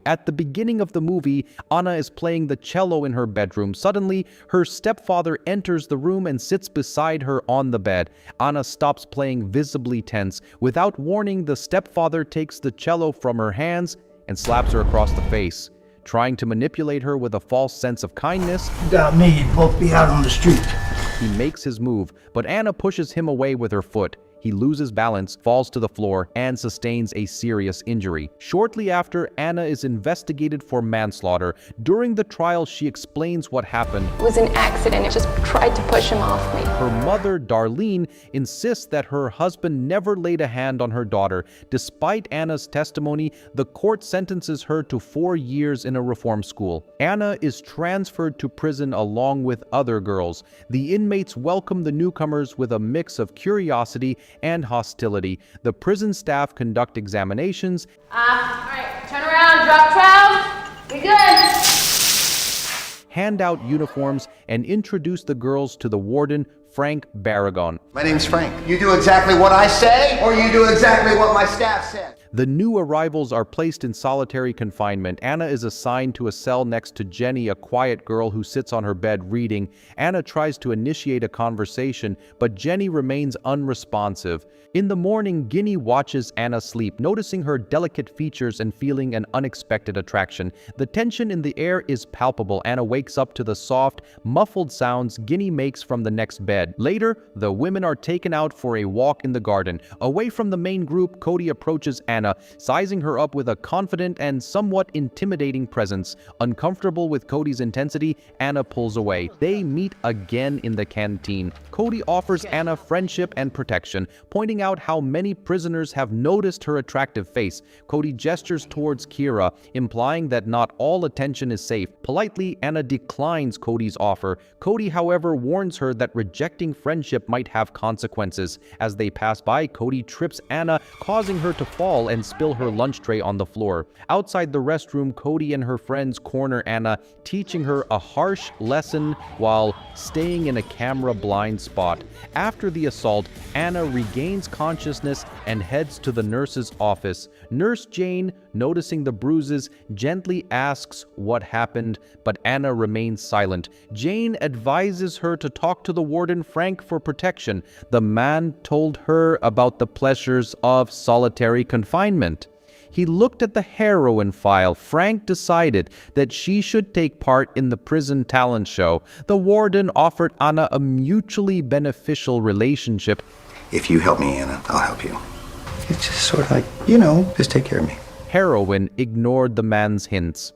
At the beginning of the movie, Anna is playing the cello in her bedroom. Suddenly, her stepfather enters the room and sits beside her on the bed. Anna stops playing, visibly tense. Without warning, the stepfather takes the cello from her hands and slaps her across the face, trying to manipulate her with a false sense of kindness. Without me, you'd both be out on the street. He makes his move, but Anna pushes him away with her foot. He loses balance, falls to the floor, and sustains a serious injury. Shortly after, Anna is investigated for manslaughter. During the trial, she explains what happened. It was an accident. I just tried to push him off me. Her mother, Darlene, insists that her husband never laid a hand on her daughter. Despite Anna's testimony, the court sentences her to 4 years in a reform school. Anna is transferred to prison along with other girls. The inmates welcome the newcomers with a mix of curiosity and hostility. The prison staff conduct examinations. All right, turn around, drop trowel. We good. Hand out uniforms, and introduce the girls to the warden, Frank Barragon. My name's Frank. You do exactly what I say, or you do exactly what my staff said. The new arrivals are placed in solitary confinement. Anna is assigned to a cell next to Jenny, a quiet girl who sits on her bed reading. Anna tries to initiate a conversation, but Jenny remains unresponsive. In the morning, Ginny watches Anna sleep, noticing her delicate features and feeling an unexpected attraction. The tension in the air is palpable. Anna wakes up to the soft, muffled sounds Ginny makes from the next bed. Later, the women are taken out for a walk in the garden. Away from the main group, Cody approaches Anna, sizing her up with a confident and somewhat intimidating presence. Uncomfortable with Cody's intensity, Anna pulls away. They meet again in the canteen. Cody offers Anna friendship and protection, pointing out how many prisoners have noticed her attractive face. Cody gestures towards Kira, implying that not all attention is safe. Politely, Anna declines Cody's offer. Cody, however, warns her that rejecting friendship might have consequences. As they pass by, Cody trips Anna, causing her to fall and spill her lunch tray on the floor. Outside the restroom, Cody and her friends corner Anna, teaching her a harsh lesson while staying in a camera-blind spot. After the assault, Anna regains consciousness and heads to the nurse's office. Nurse Jane, noticing the bruises, gently asks what happened, but Anna remains silent. Jane advises her to talk to the warden Frank for protection. The man told her about the pleasures of solitary confinement. He looked at the heroin file. Frank decided that she should take part in the prison talent show. The warden offered Anna a mutually beneficial relationship. If you help me, Anna, I'll help you. It's just sort of like, just take care of me. Heroin ignored the man's hints.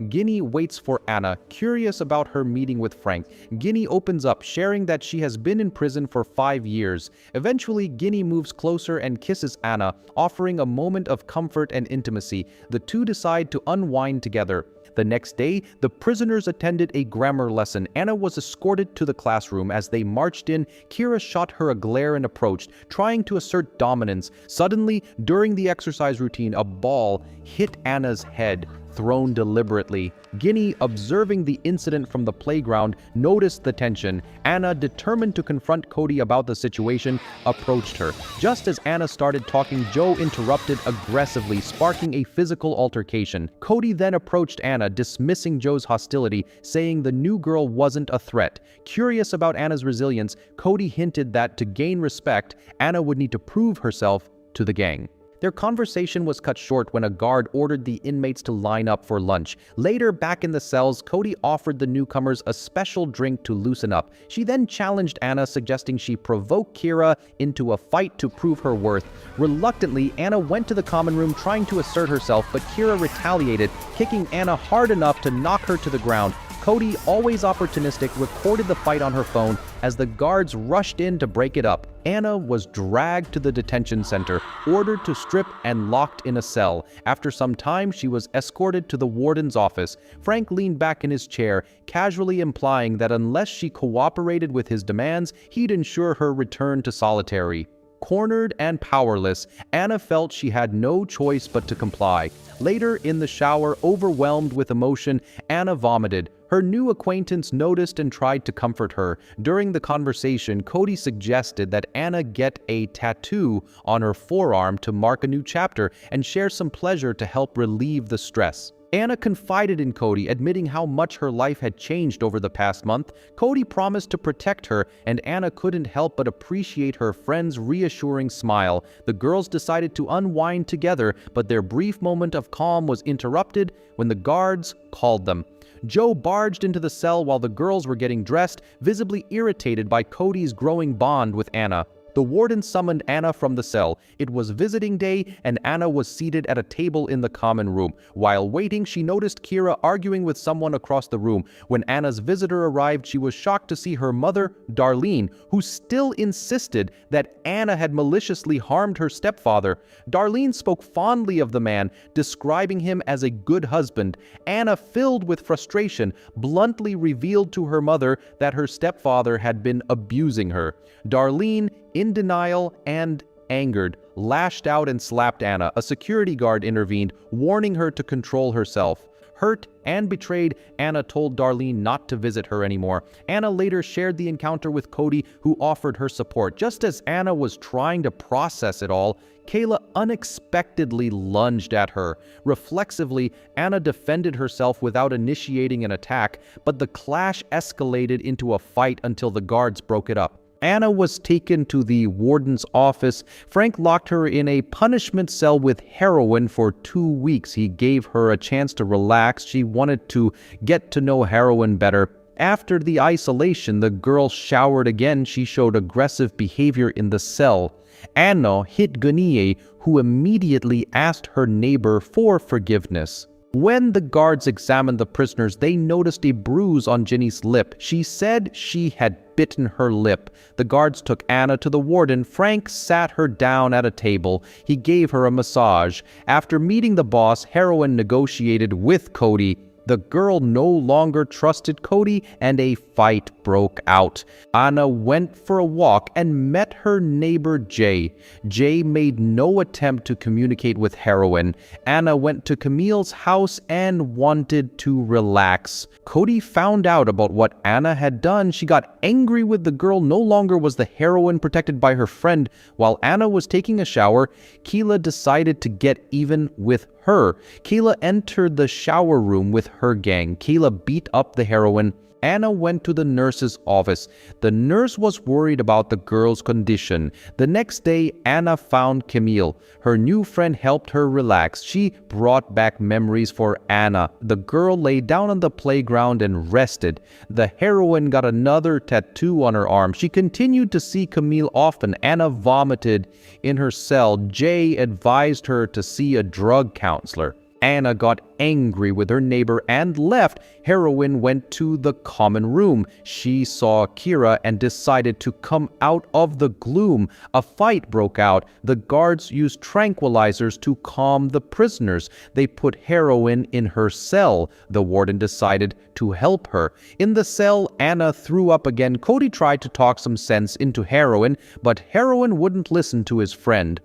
Ginny waits for Anna, curious about her meeting with Frank. Ginny opens up, sharing that she has been in prison for 5 years. Eventually, Ginny moves closer and kisses Anna, offering a moment of comfort and intimacy. The two decide to unwind together. The next day, the prisoners attended a grammar lesson. Anna was escorted to the classroom. As they marched in, Kira shot her a glare and approached, trying to assert dominance. Suddenly, during the exercise routine, a ball hit Anna's head, thrown deliberately. Ginny, observing the incident from the playground, noticed the tension. Anna, determined to confront Cody about the situation, approached her. Just as Anna started talking, Joe interrupted aggressively, sparking a physical altercation. Cody then approached Anna, dismissing Joe's hostility, saying the new girl wasn't a threat. Curious about Anna's resilience, Cody hinted that to gain respect, Anna would need to prove herself to the gang. Their conversation was cut short when a guard ordered the inmates to line up for lunch. Later, back in the cells, Cody offered the newcomers a special drink to loosen up. She then challenged Anna, suggesting she provoke Kira into a fight to prove her worth. Reluctantly, Anna went to the common room trying to assert herself, but Kira retaliated, kicking Anna hard enough to knock her to the ground. Cody, always opportunistic, recorded the fight on her phone as the guards rushed in to break it up. Anna was dragged to the detention center, ordered to strip, and locked in a cell. After some time, she was escorted to the warden's office. Frank leaned back in his chair, casually implying that unless she cooperated with his demands, he'd ensure her return to solitary. Cornered and powerless, Anna felt she had no choice but to comply. Later, in the shower, overwhelmed with emotion, Anna vomited. Her new acquaintance noticed and tried to comfort her. During the conversation, Cody suggested that Anna get a tattoo on her forearm to mark a new chapter and share some pleasure to help relieve the stress. Anna confided in Cody, admitting how much her life had changed over the past month. Cody promised to protect her, and Anna couldn't help but appreciate her friend's reassuring smile. The girls decided to unwind together, but their brief moment of calm was interrupted when the guards called them. Joe barged into the cell while the girls were getting dressed, visibly irritated by Cody's growing bond with Anna. The warden summoned Anna from the cell. It was visiting day, and Anna was seated at a table in the common room. While waiting, she noticed Kira arguing with someone across the room. When Anna's visitor arrived, she was shocked to see her mother, Darlene, who still insisted that Anna had maliciously harmed her stepfather. Darlene spoke fondly of the man, describing him as a good husband. Anna, filled with frustration, bluntly revealed to her mother that her stepfather had been abusing her. Darlene, in denial and angered, lashed out and slapped Anna. A security guard intervened, warning her to control herself. Hurt and betrayed, Anna told Darlene not to visit her anymore. Anna later shared the encounter with Cody, who offered her support. Just as Anna was trying to process it all, Kayla unexpectedly lunged at her. Reflexively, Anna defended herself without initiating an attack, but the clash escalated into a fight until the guards broke it up. Anna was taken to the warden's office. Frank locked her in a punishment cell with heroin for 2 weeks. He gave her a chance to relax. She wanted to get to know heroin better. After the isolation, the girl showered again. She showed aggressive behavior in the cell. Anna hit Gunie, who immediately asked her neighbor for forgiveness. When the guards examined the prisoners, they noticed a bruise on Ginny's lip. She said she had bitten her lip. The guards took Anna to the warden. Frank sat her down at a table. He gave her a massage. After meeting the boss, heroin negotiated with Cody. The girl no longer trusted Cody, and a fight broke out. Anna went for a walk and met her neighbor Jay. Jay made no attempt to communicate with heroin. Anna went to Camille's house and wanted to relax. Cody found out about what Anna had done. She got angry with the girl. No longer was the heroin protected by her friend. While Anna was taking a shower, Keela decided to get even with her. Keela entered the shower room with her gang. Keela beat up the heroine. Anna went to the nurse's office. The nurse was worried about the girl's condition. The next day, Anna found Camille. Her new friend helped her relax. She brought back memories for Anna. The girl lay down on the playground and rested. The heroine got another tattoo on her arm. She continued to see Camille often. Anna vomited in her cell. Jay advised her to see a drug counselor. Anna got angry with her neighbor and left. Heroine went to the common room. She saw Kira and decided to come out of the gloom. A fight broke out. The guards used tranquilizers to calm the prisoners. They put Heroine in her cell. The warden decided to help her. In the cell, Anna threw up again. Cody tried to talk some sense into Heroine, but Heroine wouldn't listen to his friend.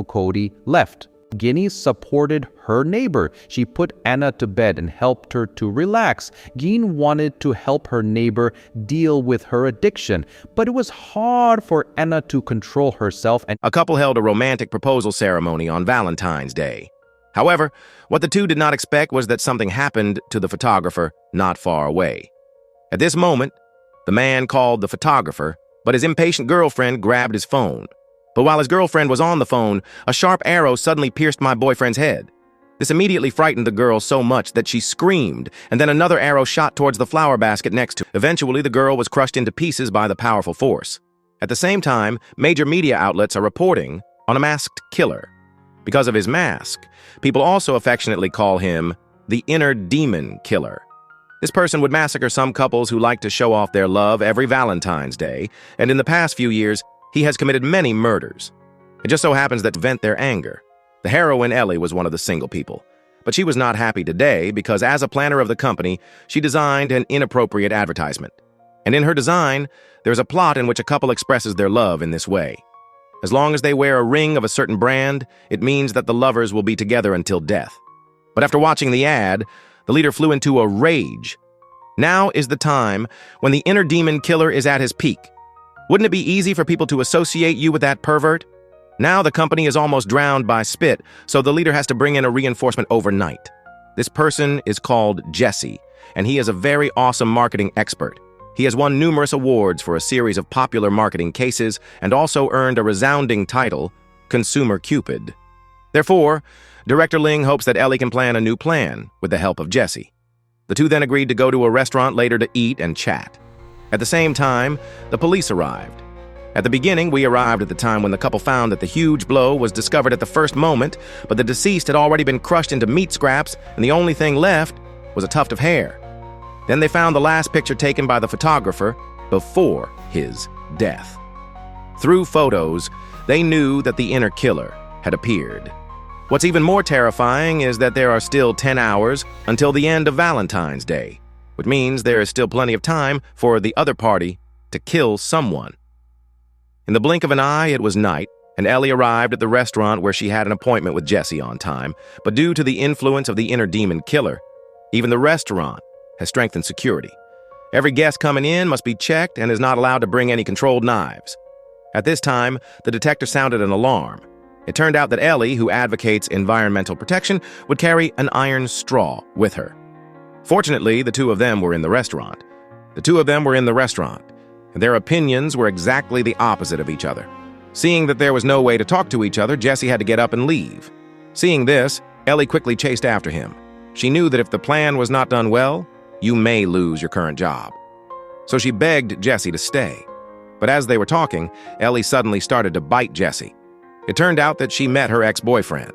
Cody left. Guinea supported her neighbor. She put Anna to bed and helped her to relax. Geen wanted to help her neighbor deal with her addiction, but it was hard for Anna to control herself. And a couple held a romantic proposal ceremony on Valentine's Day. However, what the two did not expect was that something happened to the photographer not far away. At this moment, the man called the photographer, but his impatient girlfriend grabbed his phone. But while his girlfriend was on the phone, a sharp arrow suddenly pierced my boyfriend's head. This immediately frightened the girl so much that she screamed, and then another arrow shot towards the flower basket next to her. Eventually, the girl was crushed into pieces by the powerful force. At the same time, major media outlets are reporting on a masked killer. Because of his mask, people also affectionately call him the inner demon killer. This person would massacre some couples who like to show off their love every Valentine's Day, and in the past few years, he has committed many murders. It just so happens that to vent their anger, the heroine Ellie was one of the single people. But she was not happy today because as a planner of the company, she designed an inappropriate advertisement. And in her design, there's a plot in which a couple expresses their love in this way. As long as they wear a ring of a certain brand, it means that the lovers will be together until death. But after watching the ad, the leader flew into a rage. Now is the time when the inner demon killer is at his peak. Wouldn't it be easy for people to associate you with that pervert? Now the company is almost drowned by spit, so the leader has to bring in a reinforcement overnight. This person is called Jesse, and he is a very awesome marketing expert. He has won numerous awards for a series of popular marketing cases and also earned a resounding title, Consumer Cupid. Therefore, Director Ling hopes that Ellie can plan a new plan with the help of Jesse. The two then agreed to go to a restaurant later to eat and chat. At the same time, the police arrived. At the beginning, we arrived at the time when the couple found that the huge blow was discovered at the first moment, but the deceased had already been crushed into meat scraps, and the only thing left was a tuft of hair. Then they found the last picture taken by the photographer before his death. Through photos, they knew that the inner killer had appeared. What's even more terrifying is that there are still 10 hours until the end of Valentine's Day, which means there is still plenty of time for the other party to kill someone. In the blink of an eye, it was night, and Ellie arrived at the restaurant where she had an appointment with Jesse on time, but due to the influence of the inner demon killer, even the restaurant has strengthened security. Every guest coming in must be checked and is not allowed to bring any controlled knives. At this time, the detector sounded an alarm. It turned out that Ellie, who advocates environmental protection, would carry an iron straw with her. Fortunately, the two of them were in the restaurant. And their opinions were exactly the opposite of each other. Seeing that there was no way to talk to each other, Jesse had to get up and leave. Seeing this, Ellie quickly chased after him. She knew that if the plan was not done well, you may lose your current job. So she begged Jesse to stay. But as they were talking, Ellie suddenly started to bite Jesse. It turned out that she met her ex-boyfriend.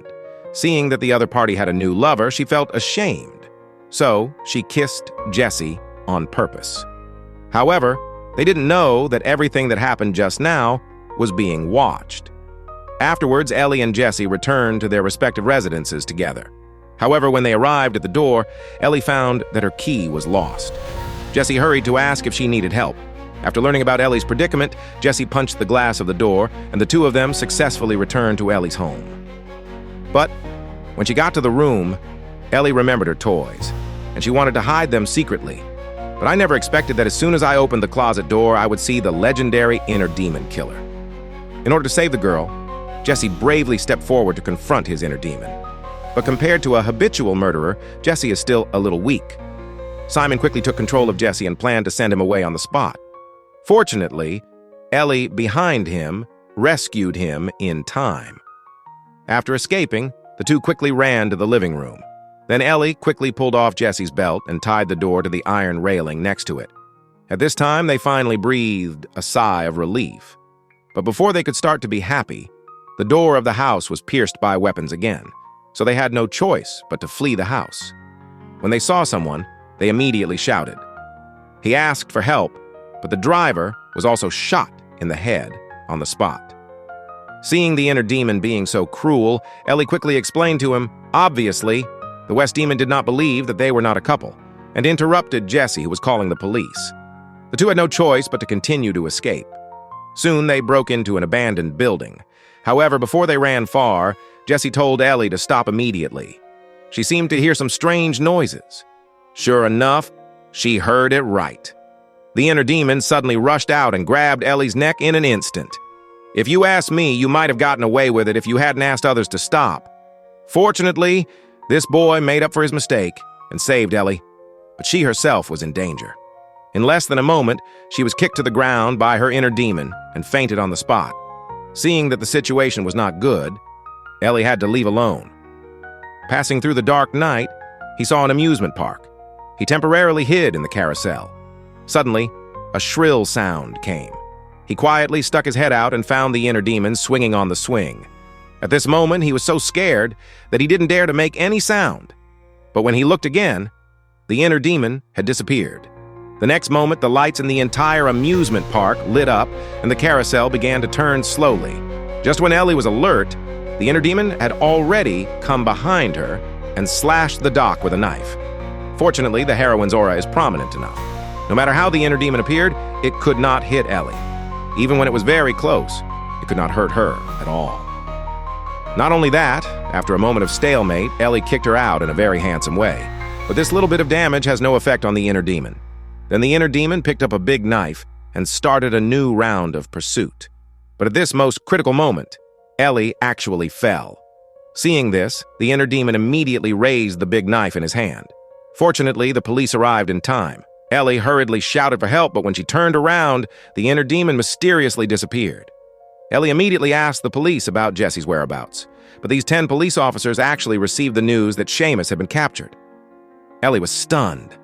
Seeing that the other party had a new lover, she felt ashamed. So she kissed Jesse on purpose. However, they didn't know that everything that happened just now was being watched. Afterwards, Ellie and Jesse returned to their respective residences together. However, when they arrived at the door, Ellie found that her key was lost. Jesse hurried to ask if she needed help. After learning about Ellie's predicament, Jesse punched the glass of the door, and the two of them successfully returned to Ellie's home. But when she got to the room, Ellie remembered her toys, and she wanted to hide them secretly. But I never expected that as soon as I opened the closet door, I would see the legendary inner demon killer. In order to save the girl, Jesse bravely stepped forward to confront his inner demon. But compared to a habitual murderer, Jesse is still a little weak. Simon quickly took control of Jesse and planned to send him away on the spot. Fortunately, Ellie, behind him, rescued him in time. After escaping, the two quickly ran to the living room. Then Ellie quickly pulled off Jesse's belt and tied the door to the iron railing next to it. At this time, they finally breathed a sigh of relief. But before they could start to be happy, the door of the house was pierced by weapons again, so they had no choice but to flee the house. When they saw someone, they immediately shouted. He asked for help, but the driver was also shot in the head on the spot. Seeing the inner demon being so cruel, Ellie quickly explained to him, obviously, the West Demon did not believe that they were not a couple, and interrupted Jesse, who was calling the police. The two had no choice but to continue to escape. Soon they broke into an abandoned building. However, before they ran far, Jesse told Ellie to stop immediately. She seemed to hear some strange noises. Sure enough, she heard it right. The inner demon suddenly rushed out and grabbed Ellie's neck in an instant. If you ask me, you might have gotten away with it if you hadn't asked others to stop. Fortunately, this boy made up for his mistake and saved Ellie, but she herself was in danger. In less than a moment, she was kicked to the ground by her inner demon and fainted on the spot. Seeing that the situation was not good, Ellie had to leave alone. Passing through the dark night, he saw an amusement park. He temporarily hid in the carousel. Suddenly, a shrill sound came. He quietly stuck his head out and found the inner demon swinging on the swing. At this moment, he was so scared that he didn't dare to make any sound. But when he looked again, the inner demon had disappeared. The next moment, the lights in the entire amusement park lit up and the carousel began to turn slowly. Just when Ellie was alert, the inner demon had already come behind her and slashed the dock with a knife. Fortunately, the heroine's aura is prominent enough. No matter how the inner demon appeared, it could not hit Ellie. Even when it was very close, it could not hurt her at all. Not only that, after a moment of stalemate, Ellie kicked her out in a very handsome way. But this little bit of damage has no effect on the inner demon. Then the inner demon picked up a big knife and started a new round of pursuit. But at this most critical moment, Ellie actually fell. Seeing this, the inner demon immediately raised the big knife in his hand. Fortunately, the police arrived in time. Ellie hurriedly shouted for help, but when she turned around, the inner demon mysteriously disappeared. Ellie immediately asked the police about Jesse's whereabouts, but these 10 police officers actually received the news that Seamus had been captured. Ellie was stunned.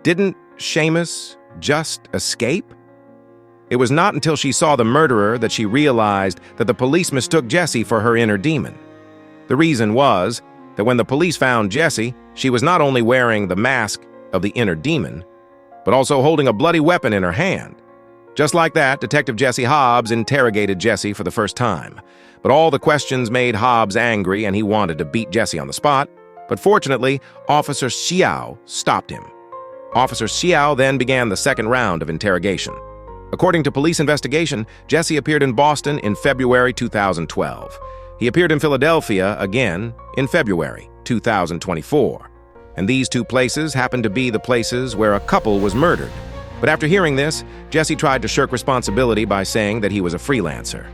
Didn't Seamus just escape? It was not until she saw the murderer that she realized that the police mistook Jesse for her inner demon. The reason was that when the police found Jesse, she was not only wearing the mask of the inner demon, but also holding a bloody weapon in her hand. Just like that, Detective Jesse Hobbs interrogated Jesse for the first time. But all the questions made Hobbs angry and he wanted to beat Jesse on the spot. But fortunately, Officer Xiao stopped him. Officer Xiao then began the second round of interrogation. According to police investigation, Jesse appeared in Boston in February 2012. He appeared in Philadelphia again in February 2024. And these two places happened to be the places where a couple was murdered. But after hearing this, Jesse tried to shirk responsibility by saying that he was a freelancer.